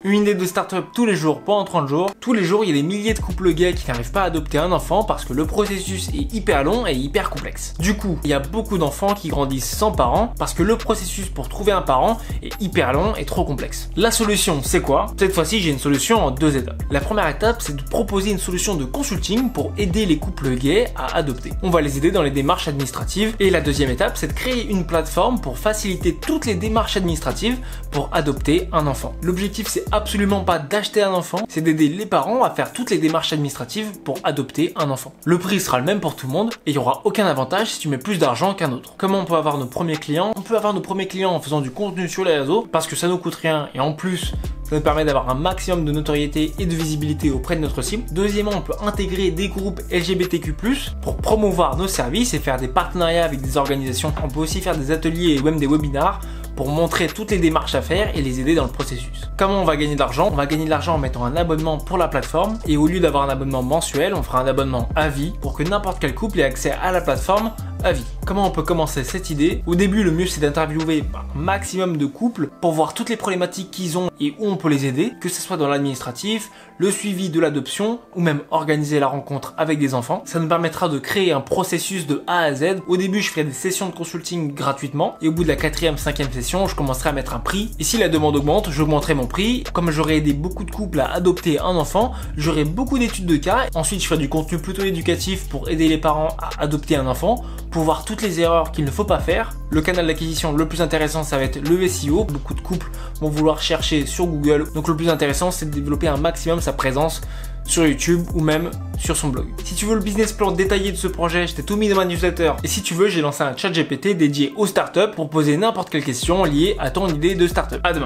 Une idée de start-up tous les jours pendant 30 jours. Tous les jours, il y a des milliers de couples gays qui n'arrivent pas à adopter un enfant parce que le processus est hyper long et hyper complexe. Du coup, il y a beaucoup d'enfants qui grandissent sans parents parce que le processus pour trouver un parent est hyper long et trop complexe. La solution, c'est quoi? Cette fois-ci, j'ai une solution en 2 étapes. La première étape, c'est de proposer une solution de consulting pour aider les couples gays à adopter. On va les aider dans les démarches administratives. Et la deuxième étape, c'est de créer une plateforme pour faciliter toutes les démarches administratives pour adopter un enfant. L'objectif, c'est absolument pas d'acheter un enfant, c'est d'aider les parents à faire toutes les démarches administratives pour adopter un enfant. Le prix sera le même pour tout le monde et il n'y aura aucun avantage si tu mets plus d'argent qu'un autre. Comment on peut avoir nos premiers clients? On peut avoir nos premiers clients en faisant du contenu sur les réseaux parce que ça nous coûte rien et en plus, ça nous permet d'avoir un maximum de notoriété et de visibilité auprès de notre cible. Deuxièmement, on peut intégrer des groupes LGBTQ+, pour promouvoir nos services et faire des partenariats avec des organisations. On peut aussi faire des ateliers et même des webinars pour montrer toutes les démarches à faire et les aider dans le processus. Comment on va gagner de l'argent? On va gagner de l'argent en mettant un abonnement pour la plateforme et au lieu d'avoir un abonnement mensuel, on fera un abonnement à vie pour que n'importe quel couple ait accès à la plateforme à vie. Comment on peut commencer cette idée? Au début, le mieux c'est d'interviewer un maximum de couples pour voir toutes les problématiques qu'ils ont et où on peut les aider, que ce soit dans l'administratif, le suivi de l'adoption ou même organiser la rencontre avec des enfants. Ça nous permettra de créer un processus de A à Z. Au début, je ferai des sessions de consulting gratuitement et au bout de la 4e, 5e session, je commencerai à mettre un prix. Et si la demande augmente, j'augmenterai mon prix. Comme j'aurai aidé beaucoup de couples à adopter un enfant, j'aurai beaucoup d'études de cas. Ensuite, je ferai du contenu plutôt éducatif pour aider les parents à adopter un enfant, pour voir toutes les erreurs qu'il ne faut pas faire. Le canal d'acquisition le plus intéressant, ça va être le SEO. Beaucoup de couples vont vouloir chercher sur Google. Donc le plus intéressant, c'est de développer un maximum sa présence sur YouTube ou même sur son blog. Si tu veux le business plan détaillé de ce projet, je t'ai tout mis dans ma newsletter. Et si tu veux, j'ai lancé un chat GPT dédié aux startups pour poser n'importe quelle question liée à ton idée de startup. À demain.